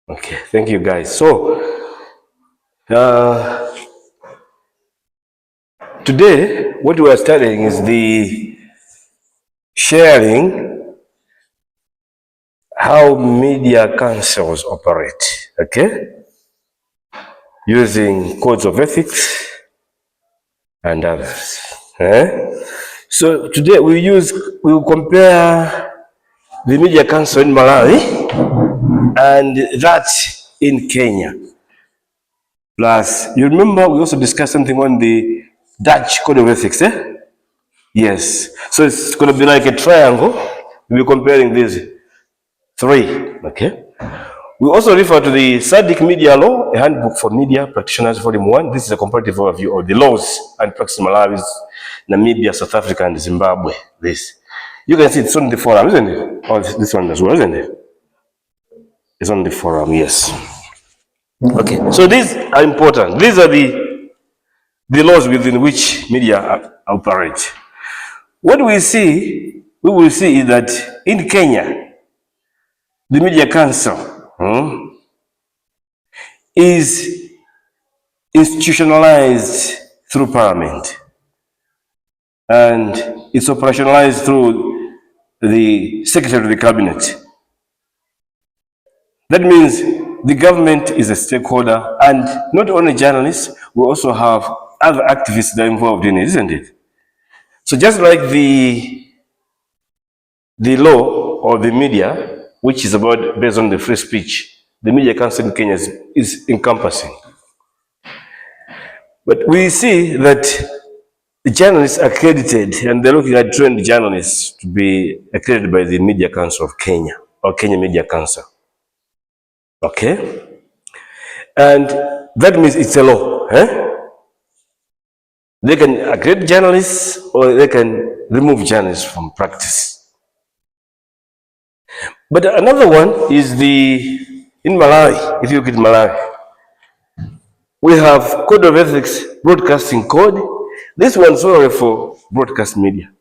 Okay, thank you guys. So, uh, today what we are studying is the sharing how media councils operate, okay? Using codes of ethics and others. So today we will compare the media council in Malawi and that in Kenya. Plus, you remember we also discussed something on the Dutch Code of Ethics, eh? Yes. So it's going to be like a triangle. We'll be comparing these three, okay? We also refer to the SADC Media Law, a handbook for media practitioners, volume 1. This is a comparative overview of the laws and practice in Malawi, Namibia, South Africa, and Zimbabwe. This. You can see it's on the forum, isn't it? Oh, this one as well, isn't it? It's on the forum, yes. Okay, so these are important. These are the laws within which media operate. What we will see is that in Kenya, the Media Council is institutionalized through Parliament and it's operationalized through the Secretary of the Cabinet. That means the government is a stakeholder, and not only journalists, we also have other activists that are involved in it, isn't it? So just like the law or the media, which is about based on the free speech, the Media Council in Kenya is encompassing. But we see that the journalists are accredited, and they're looking at trained journalists to be accredited by the Media Council of Kenya, or Kenya Media Council. Okay? And that means it's a law. They can accredit journalists or they can remove journalists from practice. But another one is in Malawi, if you look at Malawi, we have Code of Ethics Broadcasting Code. This one's only for broadcast media,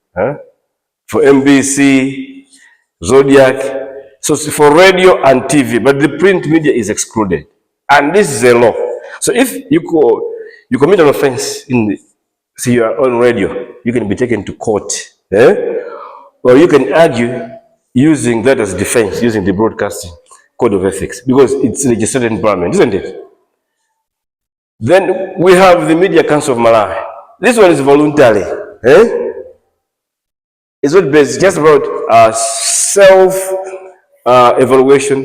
for MBC, Zodiac, so it's for radio and TV, but the print media is excluded. And this is a law. So if you commit an offense see your own radio, you can be taken to court. Or you can argue using that as defense, using the broadcasting code of ethics, because it's registered in Parliament, isn't it? Then we have the Media Council of Malawi. This one is voluntary. It's not based just about self-evaluation,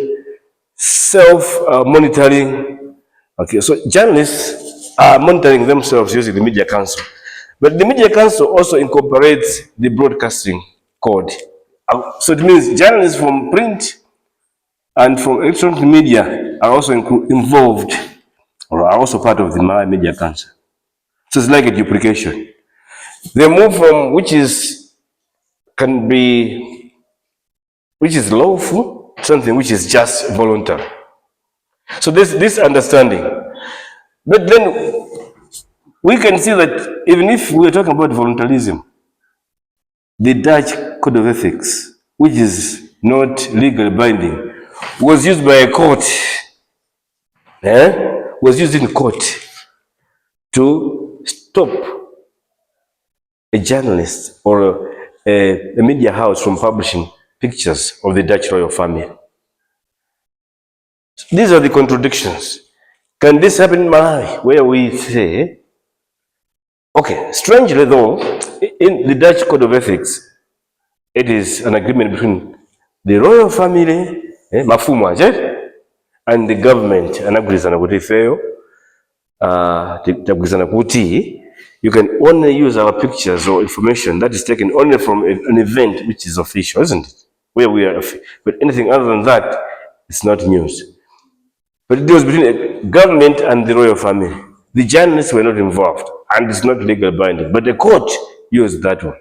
self-monitoring. Okay, so journalists are monitoring themselves using the Media Council. But the Media Council also incorporates the broadcasting code. So it means journalists from print and from electronic media are also involved, or are also part of the Malawi Media Council. So it's like a duplication. They move from which is lawful, something which is just voluntary. So this understanding. But then we can see that even if we're talking about voluntarism, the Dutch Code of Ethics, which is not legally binding, was used by a court, was used in court to stop a journalist or a media house from publishing pictures of the Dutch royal family. These are the contradictions. Can this happen in Malawi, where we say, okay, strangely though, in the Dutch Code of Ethics, it is an agreement between the royal family, mafumu and the government, anagulizana kuti ifeyo, tagulizana kuti you can only use our pictures or information that is taken only from an event which is official, isn't it? Where we are, but anything other than that, it's not news. But it was between the government and the royal family. The journalists were not involved, and it's not legal binding. But the court used that one.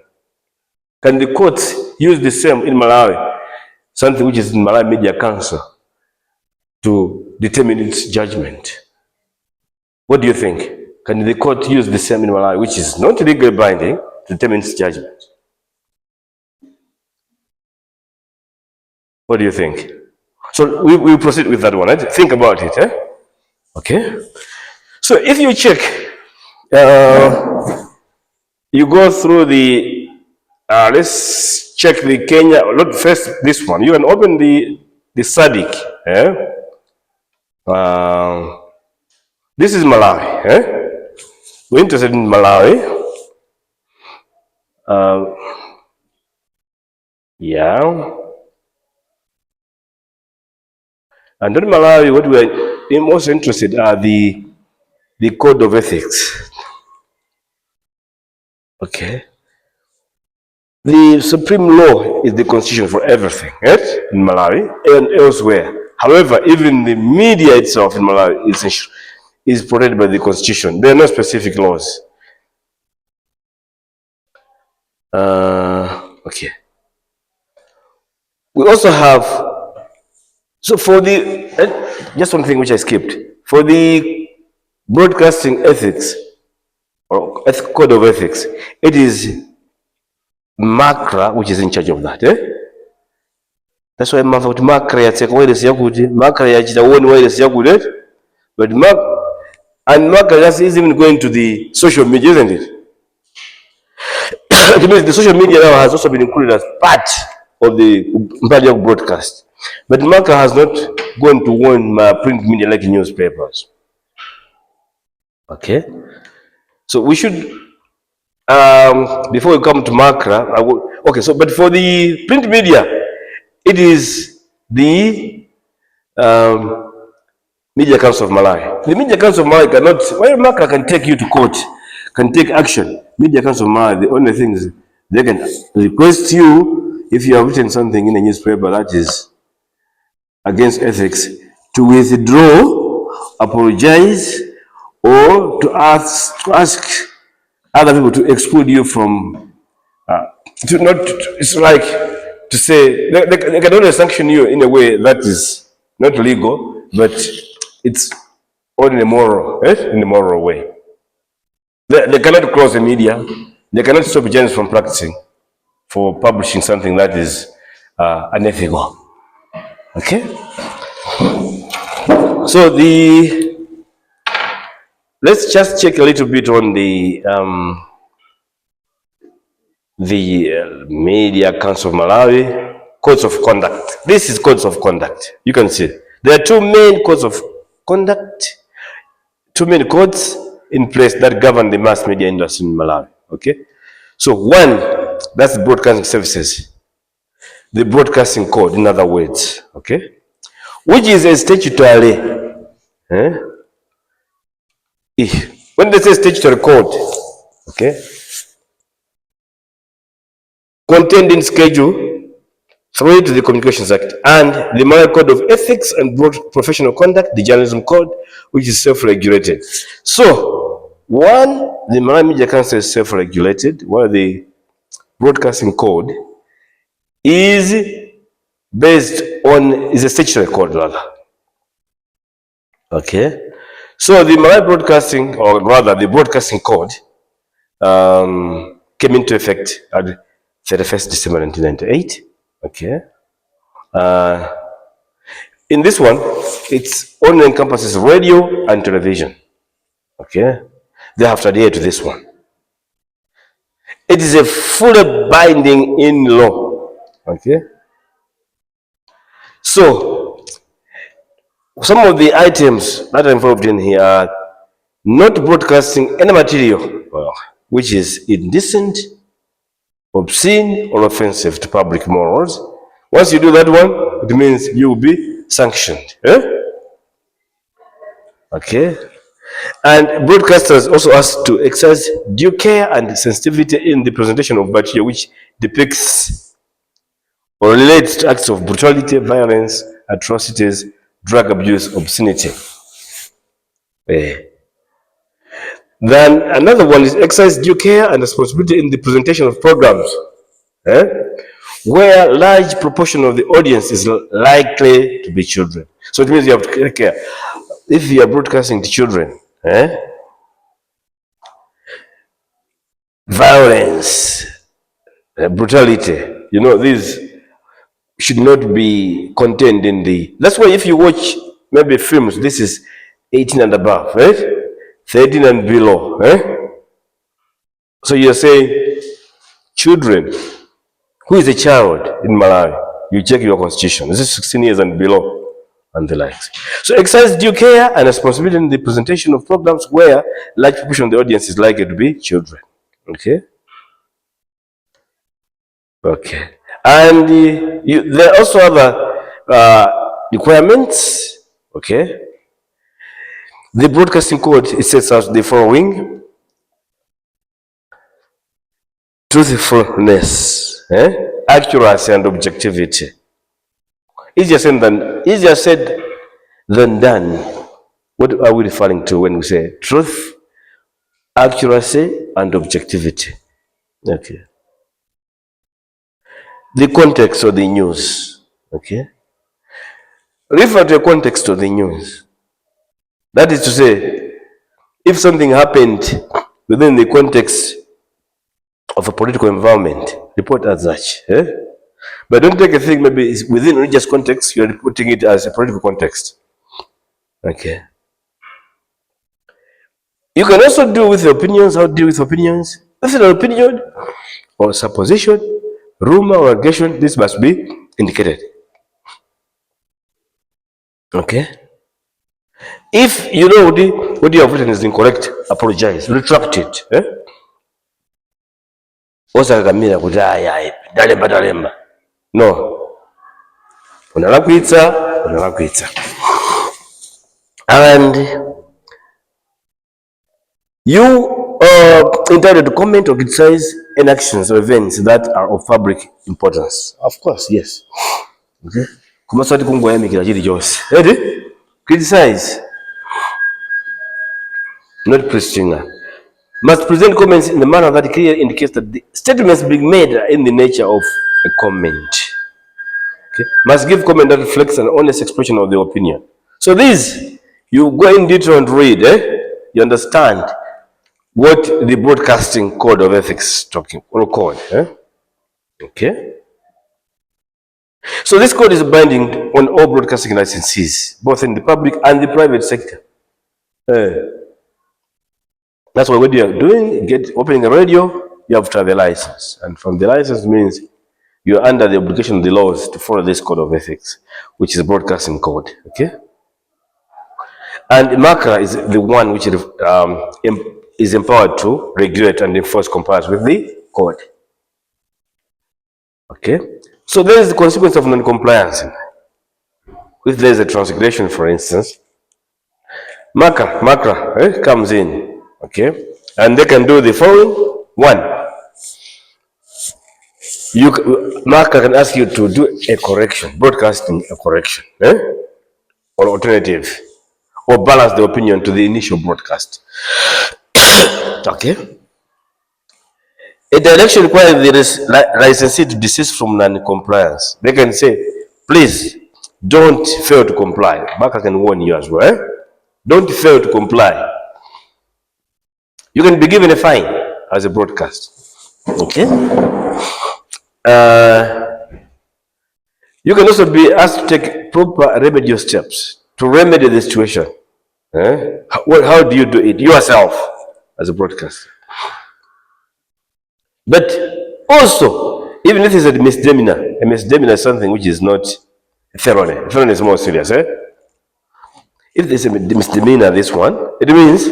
Can the courts use the same in Malawi, something which is in Malawi Media Council, to determine its judgment? What do you think? Can the court use the same in Malawi, which is not legally binding, to determine its judgment? What do you think? So we proceed with that one. Right? Think about it. Okay. So if you check, you go through the, let's check the Kenya, not first this one. You can open the SADC. This is Malawi. We're interested in Malawi. Yeah. And in Malawi, what we're most interested are the code of ethics. Okay. The supreme law is the constitution for everything, right? In Malawi and elsewhere. However, even the media itself in Malawi is protected by the constitution. There are no specific laws. Okay. We also have, so for the, just one thing which I skipped. For the broadcasting ethics, or code of ethics, it is MACRA which is in charge of that. That's why MACRA yatseka wireless yakuti, MACRA yachita one wireless yakuti, but MACRA just is even going to the social media, isn't it? It means the social media now has also been included as part of the broadcast. But MACRA has not gone to warn print media like newspapers. Okay? So we should, before we come to MACRA, okay, so but for the print media, it is the Media Council of Malawi. The Media Council of Malawi cannot, while MACRA can take you to court, can take action, Media Council of Malawi, the only thing is they can request you, if you have written something in a newspaper that is against ethics, to withdraw, apologize, or to ask other people to exclude you from, it's like to say, they can only sanction you in a way that is not legal, but it's only immoral, in a moral way. They cannot close the media, they cannot stop journalists from practicing for publishing something that is unethical. Okay? So let's just check a little bit on the Media Council of Malawi, codes of conduct. This is codes of conduct. You can see there are two main codes of conduct, two main codes in place that govern the mass media industry in Malawi. Okay, so one, that's the broadcasting services, the broadcasting code, in other words, okay, which is a statutory. When they say statutory code, okay, contained in Schedule 3 to the Communications Act, and the Malawi Code of Ethics and Professional Conduct, the Journalism Code, which is self-regulated. So, one, the Malawi Media Council is self-regulated, while the Broadcasting Code is based on, is a statutory code rather. Okay? So the Malawi Broadcasting, or rather the Broadcasting Code, came into effect at 31st December 1998. Okay. In this one, it only encompasses radio and television. Okay. They have to adhere to this one. It is a fully binding in law. Okay. So, some of the items that are involved in here are not broadcasting any material which is indecent, obscene, or offensive to public morals. Once you do that one, it means you will be sanctioned. Okay? And broadcasters also asked to exercise due care and sensitivity in the presentation of material which depicts or relates to acts of brutality, violence, atrocities, drug abuse, obscenity. Then another one is exercise due care and responsibility in the presentation of programs, where a large proportion of the audience is likely to be children. So it means you have to take care. If you are broadcasting to children, violence, brutality, these should not be contained in the. That's why if you watch maybe films, this is 18 and above, right? 13 and below, So you're saying children. Who is a child in Malawi? You check your constitution. This is 16 years and below, and the likes. So exercise due care and responsibility in the presentation of programs where large proportion of the audience is likely to be children. Okay. Okay. And there are also other requirements. Okay. The broadcasting code, it sets out the following: truthfulness, accuracy, and objectivity. Easier said than done. What are we referring to when we say truth, accuracy, and objectivity? Okay. The context of the news. Okay. Refer to the context of the news. That is to say, if something happened within the context of a political environment, report as such. But don't take a thing maybe it's within religious context, you're reporting it as a political context. Okay. You can also do with opinions, how to deal with opinions. If it's an opinion or supposition, rumor or allegation, this must be indicated. Okay. If you know what you have written is incorrect, apologize, retract it. Osagamira kuti aya dalemba. No. Unalakwitsa. And you are entitled to comment or criticize any actions or events that are of public importance. Of course, yes. Okay. Kumasati kungoyamikira chili chose. Criticize. Not questioner. Must present comments in the manner that clearly indicates that the statements being made are in the nature of a comment. Okay. Must give comment that reflects an honest expression of the opinion. So these, you go in detail and read, you understand what the broadcasting code of ethics is talking, or code. Okay. So this code is binding on all broadcasting licensees, both in the public and the private sector. That's why what you are doing, opening a radio, you have to have a license. And from the license means you are under the obligation of the laws to follow this code of ethics, which is a broadcasting code. Okay? And MACRA is the one which is empowered to regulate and enforce compliance with the code. Okay? So there is the consequence of non-compliance. If there is a transgression, for instance, MACRA comes in. Okay, and they can do the following. One, MACRA can ask you to do a correction, broadcasting a correction, or alternative, or balance the opinion to the initial broadcast. Okay. A direction requires the licensee to desist from non-compliance. They can say, please, don't fail to comply. MACRA can warn you as well. Don't fail to comply. You can be given a fine as a broadcast. Okay? You can also be asked to take proper remedial steps to remedy the situation. How do you do it? Yourself as a broadcaster. But also, even if it's a misdemeanor is something which is not a felony. A felony is more serious. If there's a misdemeanor, this one, it means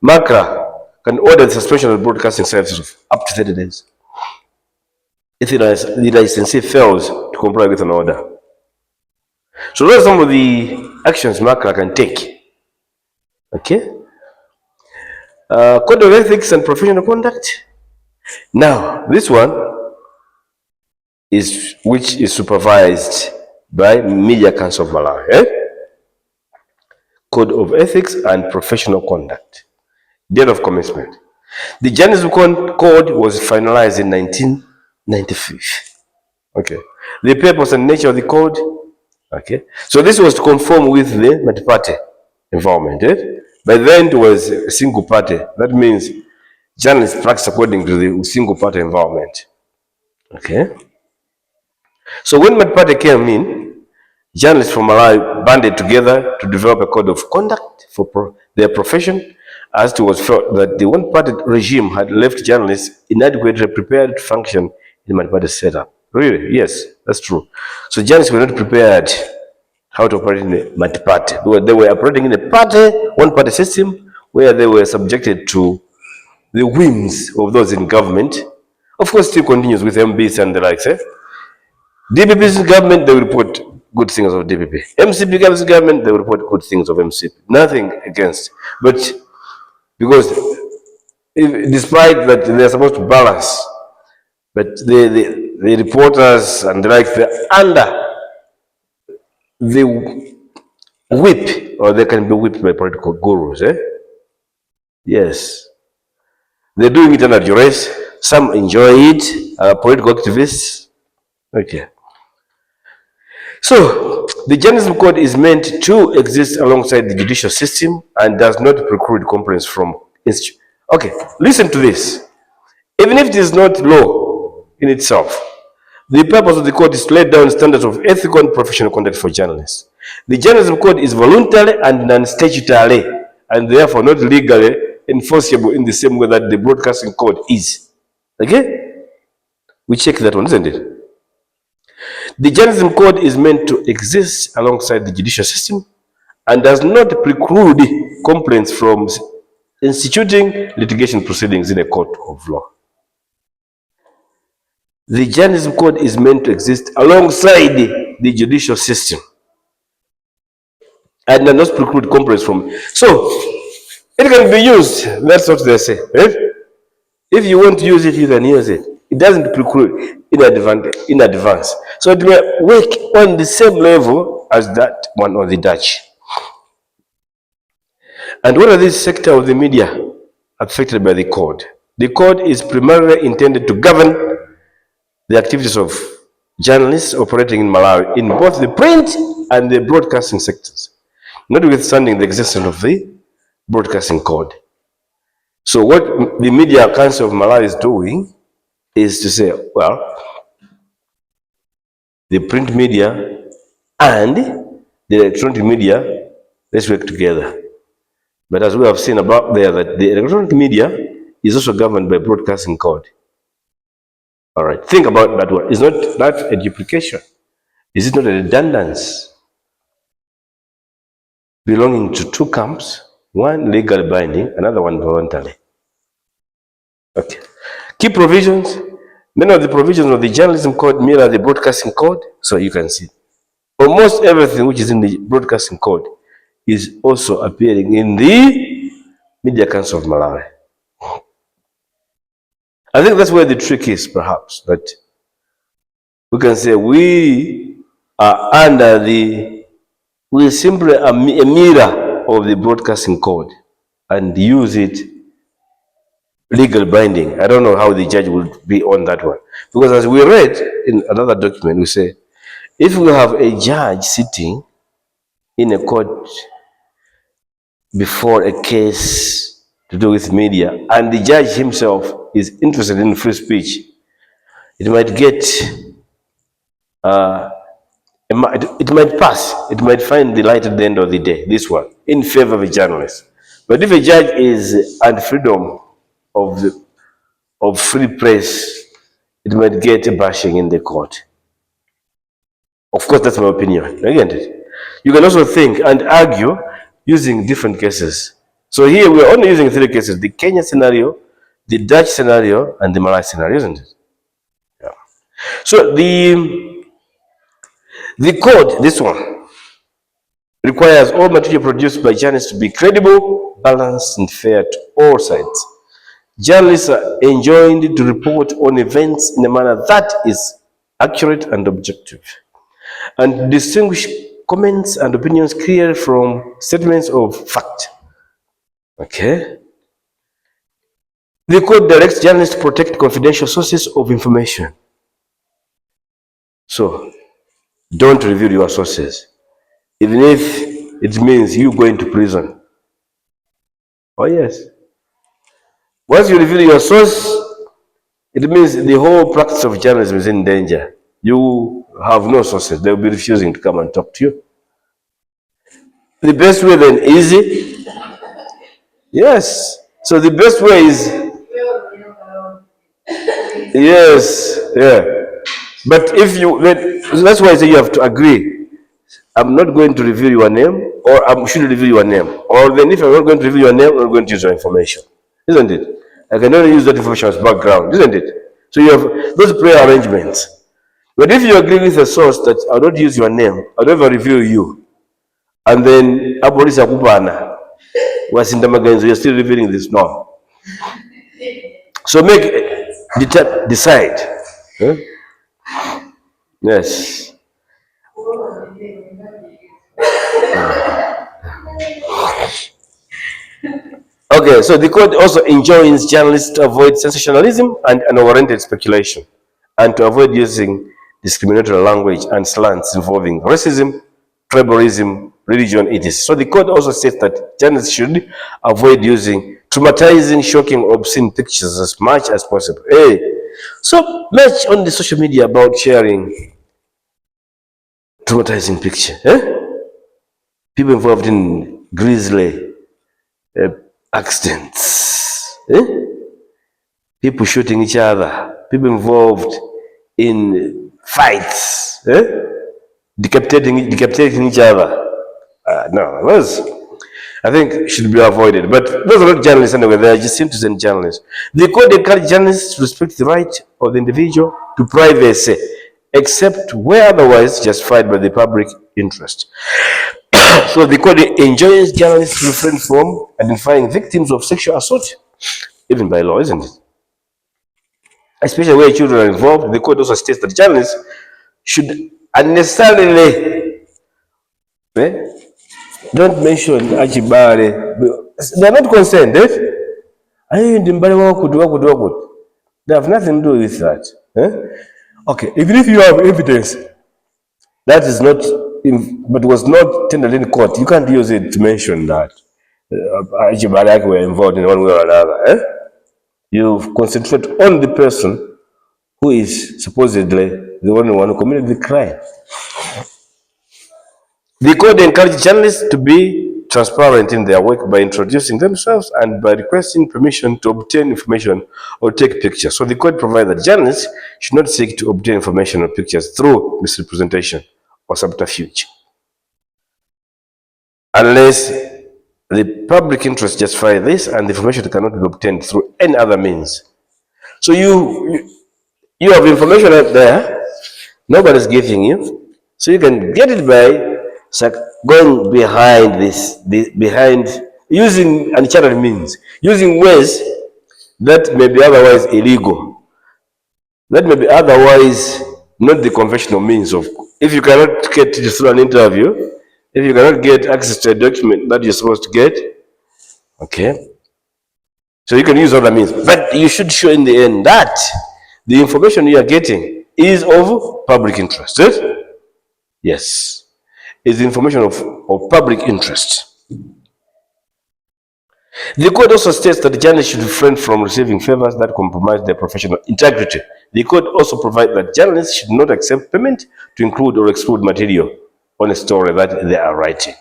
MACRA can order the suspension of broadcasting services up to 30 days if the licensee fails to comply with an order. So those are some of the actions MACRA can take. Okay? Code of ethics and professional conduct. Now, this one is which is supervised by Media Council of Malawi. Code of ethics and professional conduct. Date of commencement. The journalism code was finalized in 1995. Okay. The purpose and nature of the code. Okay. So this was to conform with the multi-party environment. By then it was a single party. That means journalists practice according to the single party environment. Okay. So when Matipati came in, journalists from Malawi banded together to develop a code of conduct for their profession, as it was felt that the one-party regime had left journalists inadequately prepared to function in Matipati's setup. Really? Yes, that's true. So journalists were not prepared how to operate in the Matipati. They were operating in a party, one-party system, where they were subjected to the whims of those in government. Of course, still continues with MBs and the likes. DPP's government, they will report good things of DPP. MCP government, they will report good things of MCP. Nothing against. But because despite that they're supposed to balance, but the reporters and the like, they're under the whip, or they can be whipped by political gurus. Yes. They're doing it under duress. Some enjoy it, political activists. Okay. So, the journalism code is meant to exist alongside the judicial system and does not preclude complaints from institutions. Okay, listen to this. Even if it is not law in itself, the purpose of the code is to lay down standards of ethical and professional conduct for journalists. The journalism code is voluntary and non-statutory, and therefore not legally enforceable in the same way that the broadcasting code is. Okay? We check that one, isn't it? The journalism code is meant to exist alongside the judicial system and does not preclude complaints from instituting litigation proceedings in a court of law. The journalism code is meant to exist alongside the judicial system and does not preclude complaints from. So, it can be used. That's what they say. If you want to use it, you can use it. It doesn't preclude in advance. So it will work on the same level as that one on the Dutch. And what are these sector of the media affected by the code? The code is primarily intended to govern the activities of journalists operating in Malawi in both the print and the broadcasting sectors, notwithstanding the existence of the broadcasting code. So what the Media Council of Malawi is doing is to say, well, the print media and the electronic media, let's work together. But as we have seen about there, that the electronic media is also governed by broadcasting code. All right, think about that one. Is not that a duplication? Is it not a redundancy belonging to two camps, one legally binding, another one voluntary? Okay. Key provisions. Many of the provisions of the journalism code mirror the broadcasting code, so you can see. Almost everything which is in the broadcasting code is also appearing in the Media Council of Malawi. I think that's where the trick is, perhaps, that we can say we are under we're simply a mirror of the broadcasting code and use it legal binding. I don't know how the judge would be on that one. Because as we read in another document, we say, if we have a judge sitting in a court before a case to do with media, and the judge himself is interested in free speech, it might get, it might pass, it might find the light at the end of the day, this one, in favor of a journalist. But if a judge is under freedom of free press, it might get a bashing in the court. Of course, that's my opinion, isn't it? You can also think and argue using different cases. So here we're only using three cases: the Kenya scenario, the Dutch scenario, and the Malay scenario, isn't it? Yeah. So the code, this one, requires all material produced by journalists to be credible, balanced, and fair to all sides. Journalists are enjoined to report on events in a manner that is accurate and objective, and distinguish comments and opinions clearly from statements of fact. Okay? The code directs journalists to protect confidential sources of information. So, don't reveal your sources, even if it means you going to prison. Oh yes. Once you reveal your source, it means the whole practice of journalism is in danger. you have no sources. They'll be refusing to come and talk to you. The best way then is it? Yes. So the best way is, yes, yeah. But if you, that's why I say you have to agree. I'm not going to reveal your name, or I should reveal your name. Or then if I'm not going to reveal your name, I'm not going to use your information. Isn't it? I can only use that information as background, isn't it? So you have those prayer arrangements. But if you agree with the source that I'll not use your name, I'll never reveal you, and then Abolisa Kupana was in the magazine, you're still revealing this. No. So decide. Huh? Yes. Okay, so the code also enjoins journalists to avoid sensationalism and unwarranted speculation, and to avoid using discriminatory language and slants involving racism, tribalism, religion, etc. So the code also states that journalists should avoid using traumatizing, shocking, or obscene pictures as much as possible. Hey, so much on the social media about sharing traumatizing picture. People involved in grisly accidents. People shooting each other. People involved in fights. Decapitating each other. No, those I think should be avoided. But those are not journalists anyway, they are just citizen journalists. The code encourages journalists to respect the right of the individual to privacy, except where otherwise justified by the public interest. So the code enjoins journalists to refrain from identifying victims of sexual assault, even by law, isn't it? Especially where children are involved. The code also states that journalists should unnecessarily don't mention Achibale. They are not concerned. They have nothing to do with that. Okay, even if you have evidence that is not, but was not tendered in court, you can't use it to mention that Achibale were involved in one way or another. You concentrate on the person who is supposedly the only one who committed the crime. The code encourages journalists to be transparent in their work by introducing themselves and by requesting permission to obtain information or take pictures. So the code provides that journalists should not seek to obtain information or pictures through misrepresentation or subterfuge, unless the public interest justifies this and the information cannot be obtained through any other means. So you have information out there, nobody's giving you, so you can get it by going behind behind using uncharted means, using ways that may be otherwise illegal, that may be otherwise not the conventional means of. If you cannot get it through an interview, if you cannot get access to a document that you're supposed to get, okay, so you can use other means, but you should show in the end that the information you are getting is of public interest. Yes. Is information of public interest. The code also states that journalists should refrain from receiving favors that compromise their professional integrity. The code also provides that journalists should not accept payment to include or exclude material on a story that they are writing.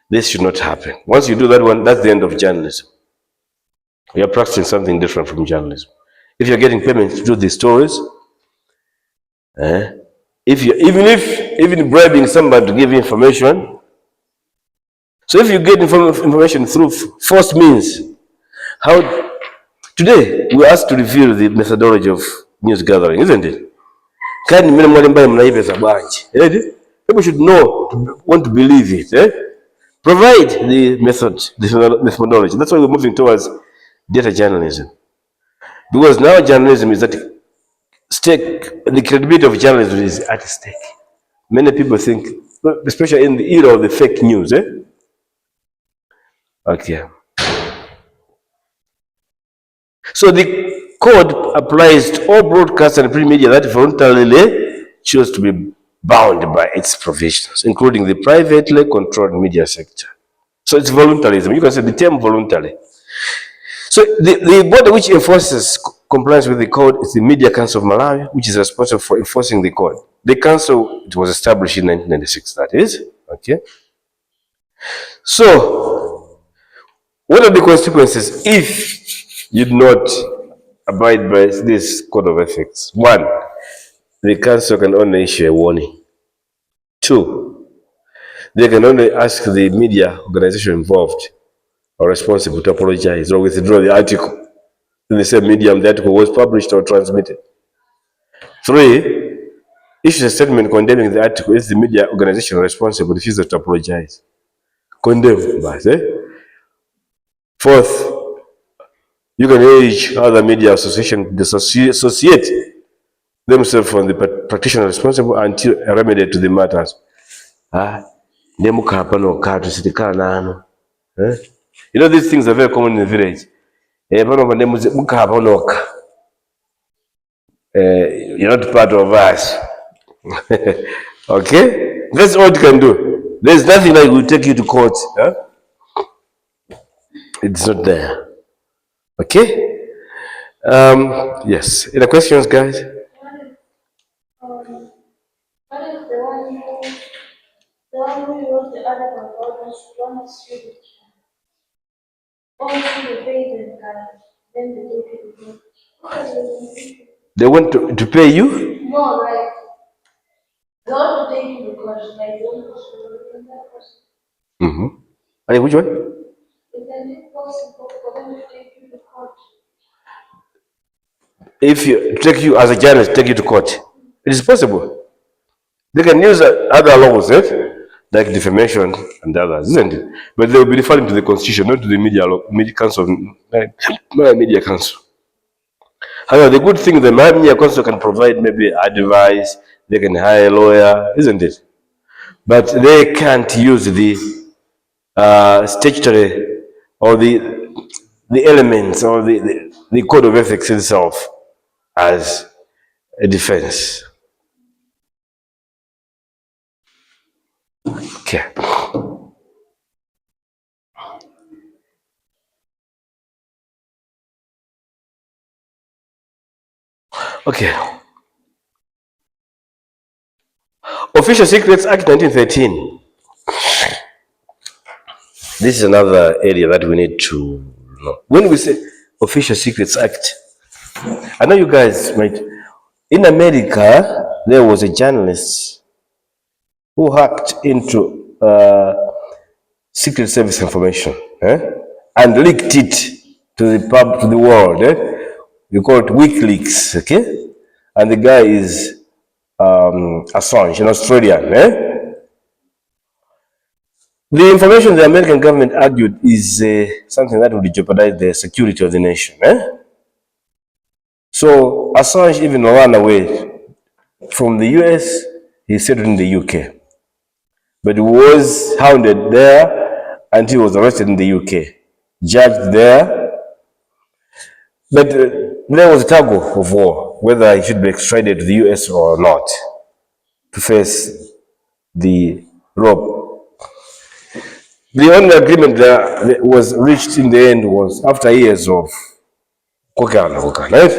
This should not happen. Once you do that one, that's the end of journalism. We are practicing something different from journalism. If you're getting payment to do these stories, even bribing somebody to give you information. So if you get information through false means, how today we are asked to reveal the methodology of news gathering, isn't it? People should know, want to believe it. Provide the methodology. That's why we're moving towards data journalism. Because now journalism is at stake, the credibility of journalism is at stake. Many people think, especially in the era of the fake news, Okay. So the code applies to all broadcast and print media that voluntarily choose to be bound by its provisions, including the privately controlled media sector. So it's voluntarism. You can say the term voluntary. So the body which enforces compliance with the code is the Media Council of Malawi, which is responsible for enforcing the code. The council, it was established in 1996, that is. Okay. So, what are the consequences if you do not abide by this code of ethics? One, the council can only issue a warning. Two, they can only ask the media organization involved or responsible to apologize or withdraw the article in the same medium the article was published or transmitted. Three, issue a statement condemning the article if the media organization responsible refuses to apologize. Condemn, eh? Fourth, you can urge other media associations to associate themselves from the practitioner responsible until a remedy to the matters. You know, these things are very common in the village. You're not part of us. Okay? That's all you can do. There's nothing like we'll take you to court. Huh? It's not there. Okay? Yes. Any questions, guys? What is the one who wrote the article about one student? Also, they paid them, then they take it. They want to pay you? No, like, they want to take you because, like, they want to that person. Mm-hmm. Which one? Is it possible for them to take you to court? If you take you as a journalist, take you to court, it is possible. They can use other laws, like defamation and others, isn't it? But they will be referring to the constitution, not to the media council, media council. However, the good thing the media council can provide maybe advice, they can hire a lawyer, isn't it? But they can't use the statutory or the elements or the code of ethics itself as a defense. Okay. Okay. Official Secrets Act 1913. This is another area that we need to know. When we say Official Secrets Act, I know you guys might. In America, there was a journalist who hacked into Secret Service information and leaked it to the world. You call it WikiLeaks, okay? And the guy is Assange, an Australian. The information the American government argued is something that would jeopardize the security of the nation. So Assange even ran away from the US, he settled in the UK. But he was hounded there until he was arrested in the UK, judged there. But there was a tug of war, whether he should be extradited to the US or not, to face the rope. The only agreement that was reached in the end was after years of right?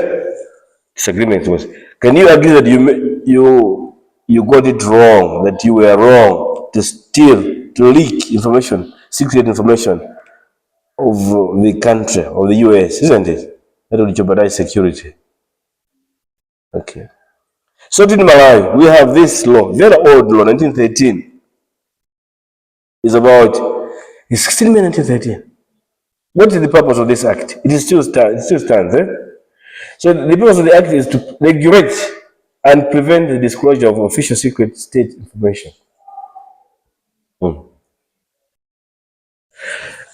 This agreement was, can you agree that you got it wrong, that you were wrong to steal, to leak information, secret information of the country, of the US, isn't it? That will jeopardize security. Okay. So in Malawi, we have this law, very old law, 1913. It's still 1913. What is the purpose of this act? It still stands. So the purpose of the act is to regulate and prevent the disclosure of official secret state information.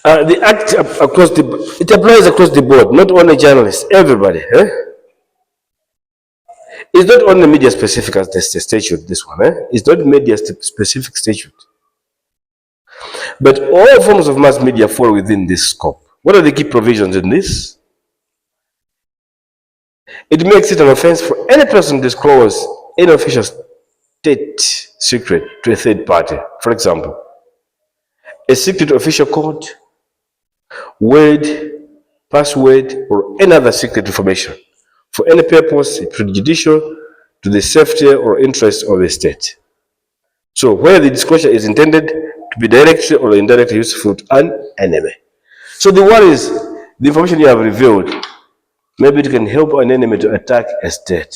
The act it applies across the board, not only journalists, everybody. It's not only media specific as the statute, this one. It's not media specific statute. But all forms of mass media fall within this scope. What are the key provisions in this? It makes it an offense for any person to disclose any official state secret to a third party. For example, a secret official code, word, password, or any other secret information for any purpose prejudicial to the safety or interest of the state. So where the disclosure is intended to be directly or indirectly useful to an enemy. So the one is the information you have revealed, maybe it can help an enemy to attack a state.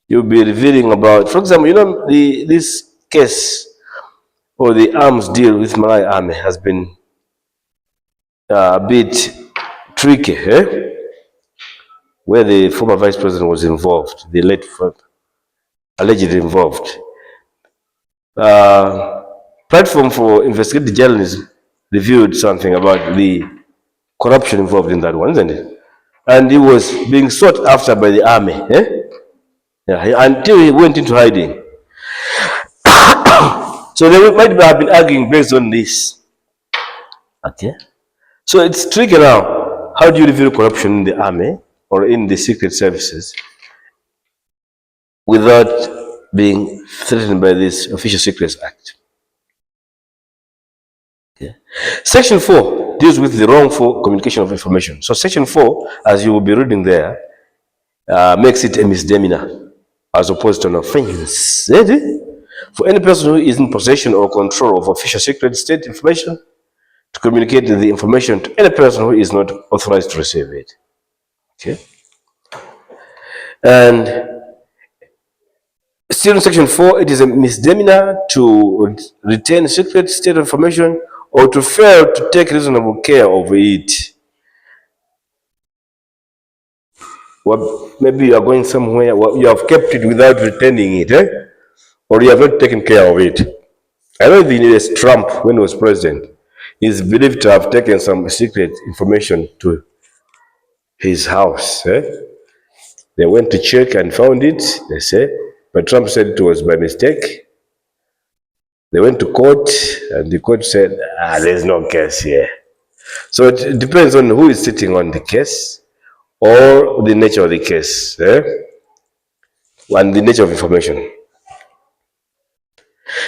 You'll be revealing about, for example, this case or the arms deal with Malay army has been a bit tricky, where the former vice president was involved, the late allegedly involved. Platform for investigative journalism revealed something about the corruption involved in that one, isn't it? And he was being sought after by the army, until he went into hiding. So they might have been arguing based on this. Okay. So it's tricky now. How do you reveal corruption in the army or in the secret services without being threatened by this Official Secrets Act? Okay. Section 4 deals with the wrongful communication of information. So Section 4, as you will be reading there, makes it a misdemeanor as opposed to an offense. For any person who is in possession or control of official secret state information to communicate the information to any person who is not authorized to receive it. Okay. And still in Section 4, it is a misdemeanor to retain secret state information or to fail to take reasonable care of it. Well, maybe you are going somewhere, you have kept it without retaining it, or you have not taken care of it. I know the U.S. Trump, when he was president, is believed to have taken some secret information to his house. They went to check and found it, they say, but Trump said it was by mistake. They went to court, and the court said, there's no case here. So it depends on who is sitting on the case or the nature of the case, and the nature of information.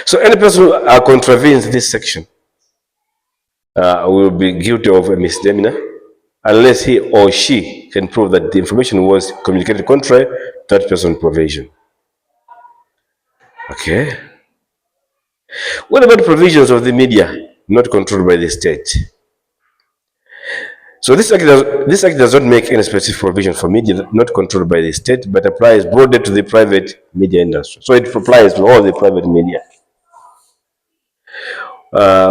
So any person who contravenes this section will be guilty of a misdemeanor unless he or she can prove that the information was communicated contrary to that person's provision. Okay. What about provisions of the media not controlled by the state? So this act does not make any specific provision for media not controlled by the state, but applies broadly to the private media industry. So it applies to all the private media.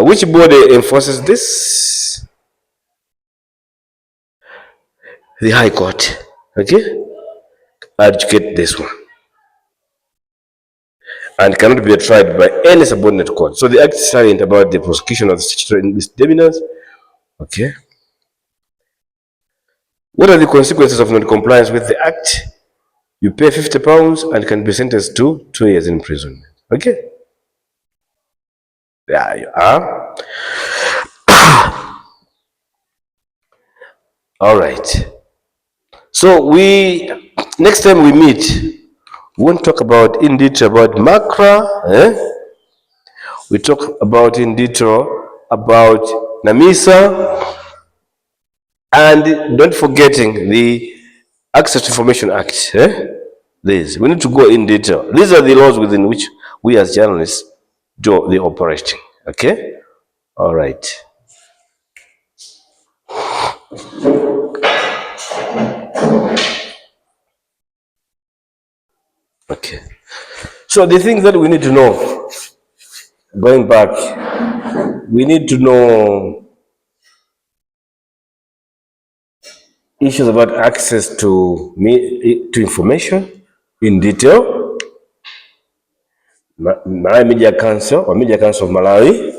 Which body enforces this? The High Court. Okay? Adjudicate this one. And cannot be tried by any subordinate court. So the act is silent about the prosecution of the statutory misdemeanors. Okay. What are the consequences of non-compliance with the act? You pay £50 and can be sentenced to 2 years in prison. Okay. There you are. All right. So next time we meet, we won't talk about in detail about MACRA. We talk about in detail about NAMISA, and don't forgetting the Access to Information Act. This we need to go in detail. These are the laws within which we as journalists do the operating. Okay. All right. Okay. So the things that we need to know, going back, we need to know issues about access to information in detail. Malawi Media Council or Media Council of Malawi.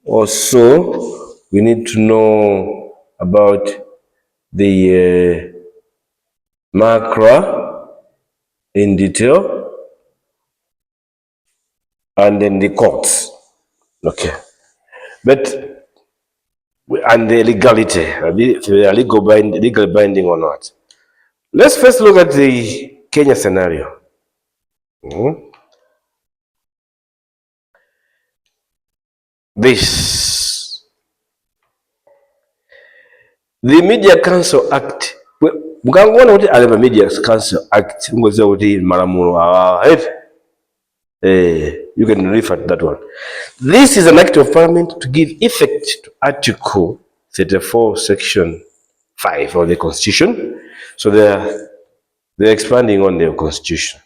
Also, we need to know about the MACRA in detail, and then the courts. Okay. But and the legality, the legal binding or not. Let's first look at the Kenya scenario. The Media Council Act. Mkangona kuti aleva Media Council Act ngoza kuti malamulo you can refer to that one. This is an act of parliament to give effect to Article 34, Section 5 of the Constitution. So they're expanding on their Constitution.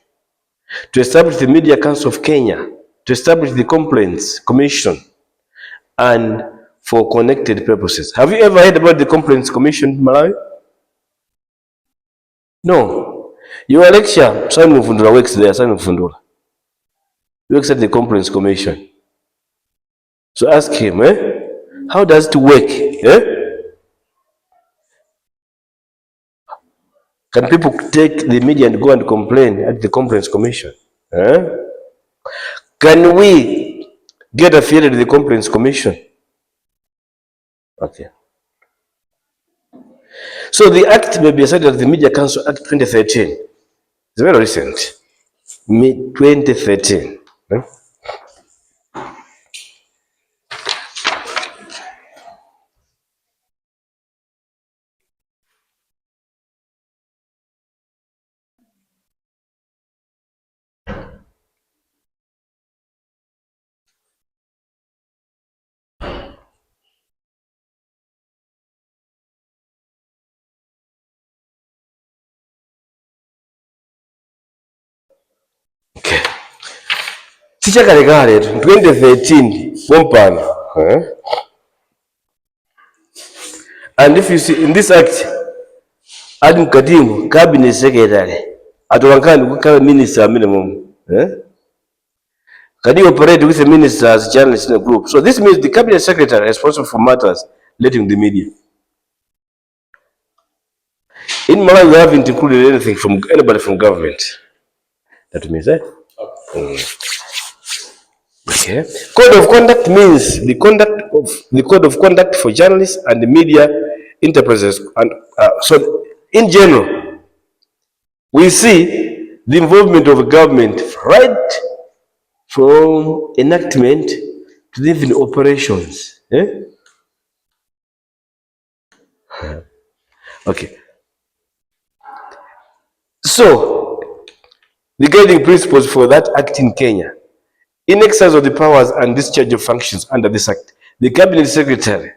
To establish the Media Council of Kenya, to establish the Complaints Commission, and for connected purposes. Have you ever heard about the Complaints Commission in Malawi? No. Your lecturer, Simon Fundula, works there. Simon Fundula works at the Complaints Commission. So ask him, how does it work? Can people take the media and go and complain at the Complaints Commission? Can we get affiliated with the Complaints Commission? Okay. So the act may be cited as the Media Council Act 2013. It's very recent. 2013. Okay. Sichakalekale 2013 pompano. And if you see in this act, Adam Katimu, cabinet secretary, atolankani kukhala minister minimum. Can you operate with the ministers, journalists in a group? So this means the cabinet secretary is responsible for matters relating to the media. In Malawi, we haven't included anything from anybody from government. That means, Okay. Code of conduct means the code of conduct for journalists and the media enterprises. And so, in general, we see the involvement of government right from enactment to even operations. Okay. So, the guiding principles for that act in Kenya: in exercise of the powers and discharge of functions under this act, the cabinet secretary,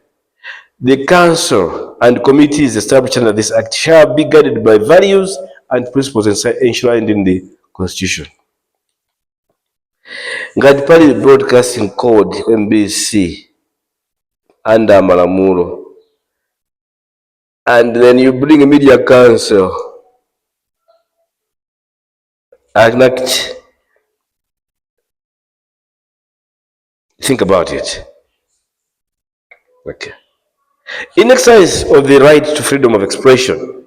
the council, and committees established under this act shall be guided by values and principles enshrined in the Constitution. Ngati pali broadcasting code MBC under Malamulo, and then you bring a media council an act. Think about it. Okay. In exercise of the right to freedom of expression,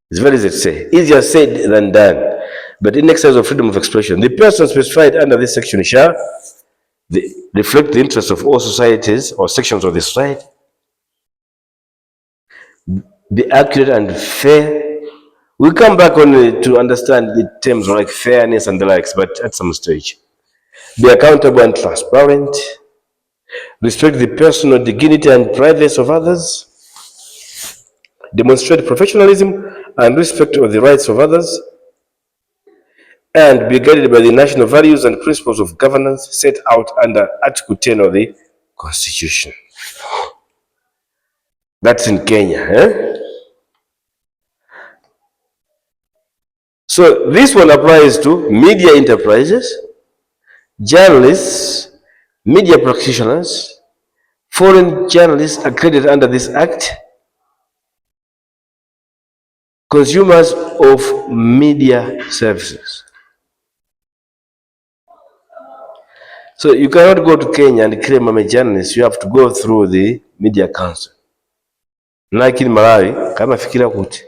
it's very easy to say, easier said than done. But in exercise of freedom of expression, the person specified under this section shall reflect the interests of all societies or sections of the society, be accurate and fair. We'll come back only to understand the terms like fairness and the likes, but at some stage. Be accountable and transparent. Respect the personal dignity and privacy of others. Demonstrate professionalism and respect of the rights of others. And be guided by the national values and principles of governance set out under Article 10 of the Constitution. That's in Kenya. So this one applies to media enterprises, journalists, media practitioners, foreign journalists accredited under this act, consumers of media services. So you cannot go to Kenya and claim I'm a journalist. You have to go through the Media Council. Like in Malawi, kama fikira kuti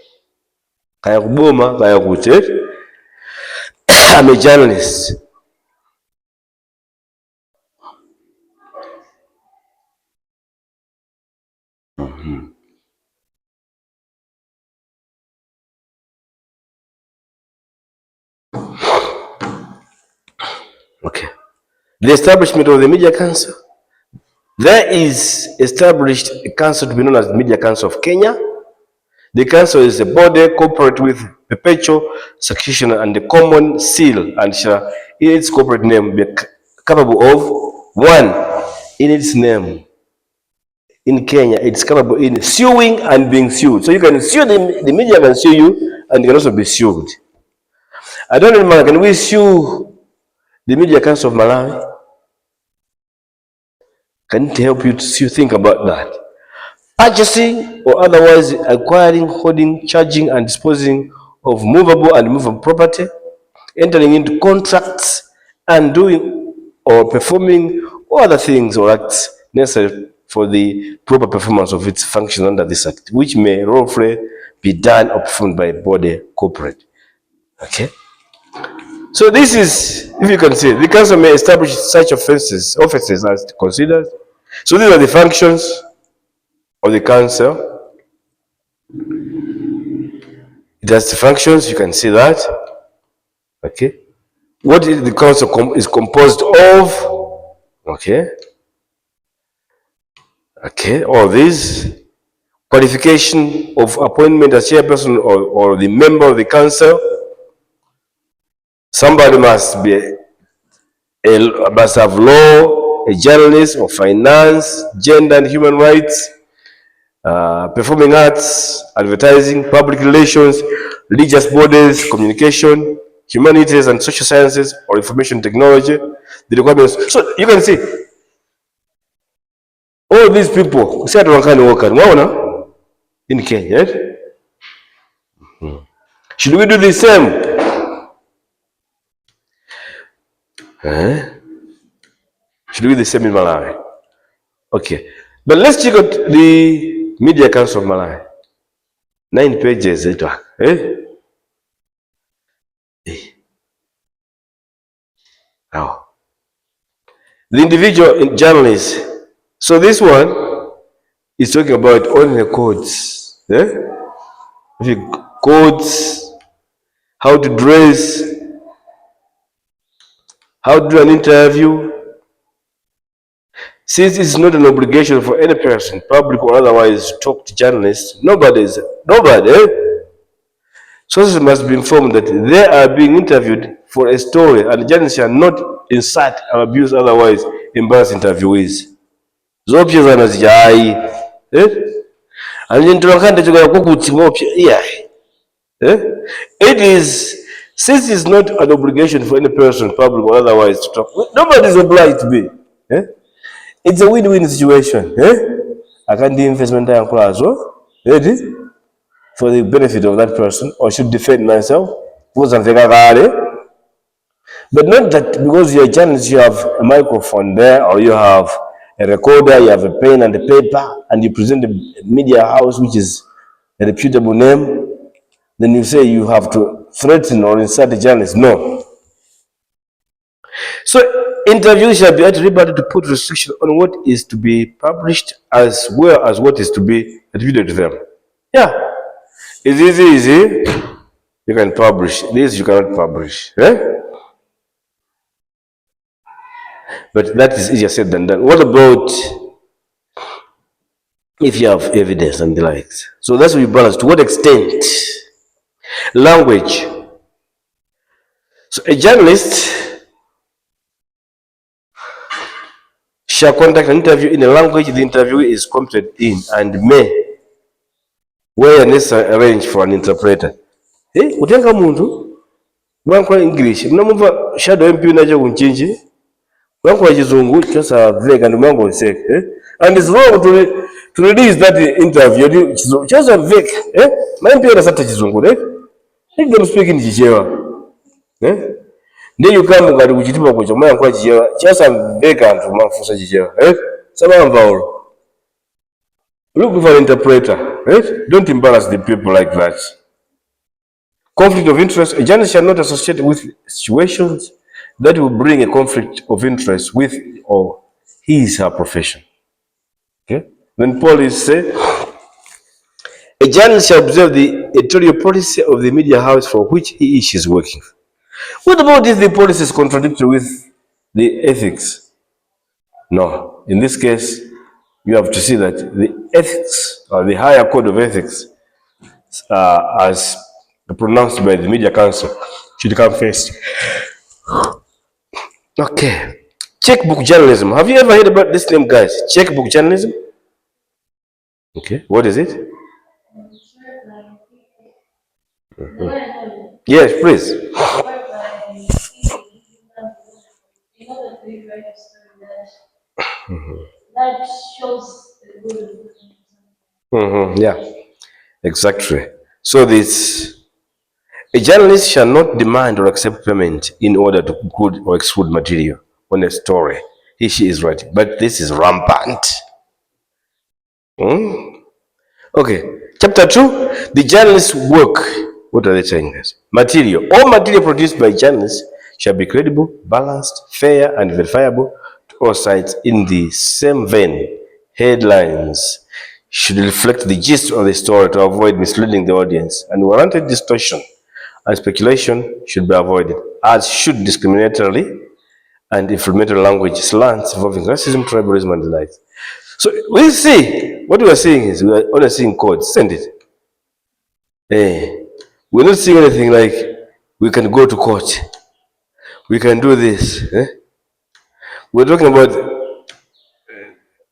kaya kuboma kaya kuti I'm a journalist. Okay. The establishment of the Media Council, there is established a council to be known as the Media Council of Kenya. The council is a body corporate with perpetual succession and a common seal, and shall in its corporate name be capable of one, in its name. In Kenya, it's capable in suing and being sued. So you can sue the media can sue you, and you can also be sued. I don't know, can we sue the Media Council of Malawi? Can it help you to think about that? Purchasing or otherwise acquiring, holding, charging, and disposing of movable and immovable property, entering into contracts, and doing or performing all other things or acts necessary for the proper performance of its function under this act, which may lawfully be done or performed by a body corporate. Okay? So this is, if you can see, the council may establish such offices as considered. So these are the functions of the council. It has the functions, you can see that. Okay. What is the council is composed of? Okay. Okay, all these. Qualification of appointment as chairperson or the member of the council. Somebody must have law, a journalist, or finance, gender and human rights, performing arts, advertising, public relations, religious bodies, communication, humanities and social sciences, or information technology. The requirements. So you can see all these people. See what kind of work in Kenya. Right? Should we do the same? Should we do the same in Malawi? Okay. But let's check out the Media Council of Malawi. 9 pages. Oh. The individual journalist. So this one is talking about only the codes. Codes, how to dress, how to do an interview. Since it's not an obligation for any person, public or otherwise, to talk to journalists, nobody. Sources must be informed that they are being interviewed for a story, and journalists shall not insult or abuse otherwise embarrass interviewees. Zopya zana zijai. It is, since it's not an obligation for any person, public or otherwise, to talk, nobody is obliged to be. It's a win-win situation. I can't do investment ready for the benefit of that person, or should defend myself. But not that because you're a journalist, you have a microphone there, or you have a recorder, you have a pen and a paper, and you present a media house, which is a reputable name, then you say you have to threaten or insult a journalist. No. So interviews shall be at liberty to put restriction on what is to be published as well as what is to be attributed to them. Yeah. It's easy. You can publish. This you cannot publish. But that is easier said than done. What about if you have evidence and the likes? So that's what we balance. To what extent? Language. So a journalist shall conduct an interview in a language the interviewee is competent in and may, where necessary, arrange for an interpreter. Utenga muntu wankwa English mnamuva shadow MP nacho kunchinji wankwa chizungu chosa vega ndi mwango nseke and it's wrong to release that interview chosa vega my MP anasata chizungu let them speak in chichewa ndiyo kama ngati kuchitipa kucho mwana kwa chichewa chosa vega antu mafusa chichewa sabamba olo look for an interpreter, right? Don't embarrass the people like that. Conflict of interest. A journalist shall not associate with situations that will bring a conflict of interest with or her profession. Okay? Then police say, a journalist shall observe the editorial policy of the media house for which he or she is working. What about if the policy is contradictory with the ethics? No. In this case, you have to see that the ethics or the higher code of ethics as pronounced by the Media Council should come first. Okay. Checkbook journalism. Have you ever heard about this name, guys? Checkbook journalism? Okay. What is it? Yes, please. That shows the good. Yeah, exactly. So this a journalist shall not demand or accept payment in order to include or exclude material on a story she is writing. But this is rampant. Okay. Chapter 2, the journalist's work. What are they saying this? Material. All material produced by journalists shall be credible, balanced, fair, and verifiable to all sides in the same vein. Headlines should reflect the gist of the story to avoid misleading the audience. Unwarranted distortion and speculation should be avoided, as should discriminatorily and inflammatory language, slants involving racism, tribalism, and the like. So we see, what we are seeing is we are only seeing codes, isn't it? We're not seeing anything like we can go to court, we can do this. We're talking about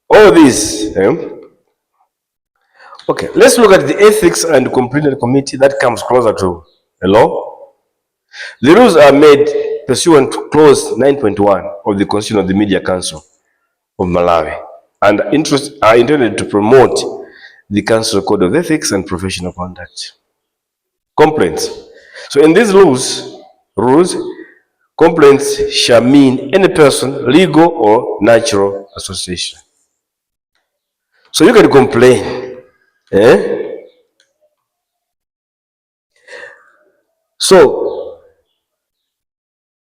all this. Okay, let's look at the ethics and complaint committee that comes closer to the law. The rules are made pursuant to clause 9.1 of the Constitution of the Media Council of Malawi and are intended to promote the Council Code of Ethics and Professional Conduct. Complaints. So in these rules, complaints shall mean any person, legal or natural association. So you can complain. So,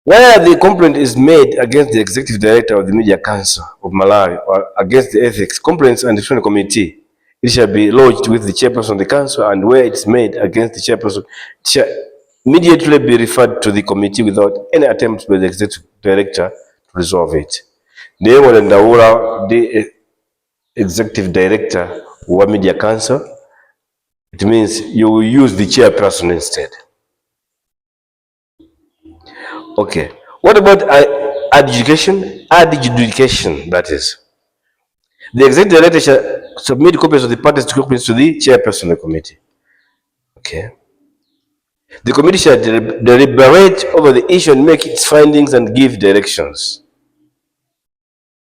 where the complaint is made against the executive director of the Media Council of Malawi or against the Ethics, Complaints and Disciplinary Committee, it shall be lodged with the chairperson of the council, and where it's made against the chairperson, it shall immediately be referred to the committee without any attempt by the executive director to resolve it. Name on the executive director of Media Council, it means you will use the chairperson instead. Okay. What about adjudication? Adjudication, that is. The executive director shall submit copies of the parties' documents to the chairperson of the committee. Okay. The committee shall deliberate over the issue and make its findings and give directions.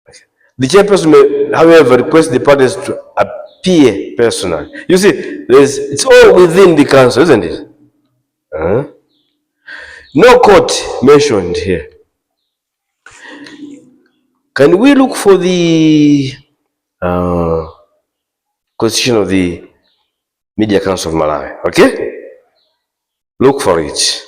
Okay. The chairperson may, however, request the parties to appear personally. You see, it's all within the council, isn't it? No court mentioned here. Can we look for the constitution of the Media Council of Malawi? Okay? Look for it.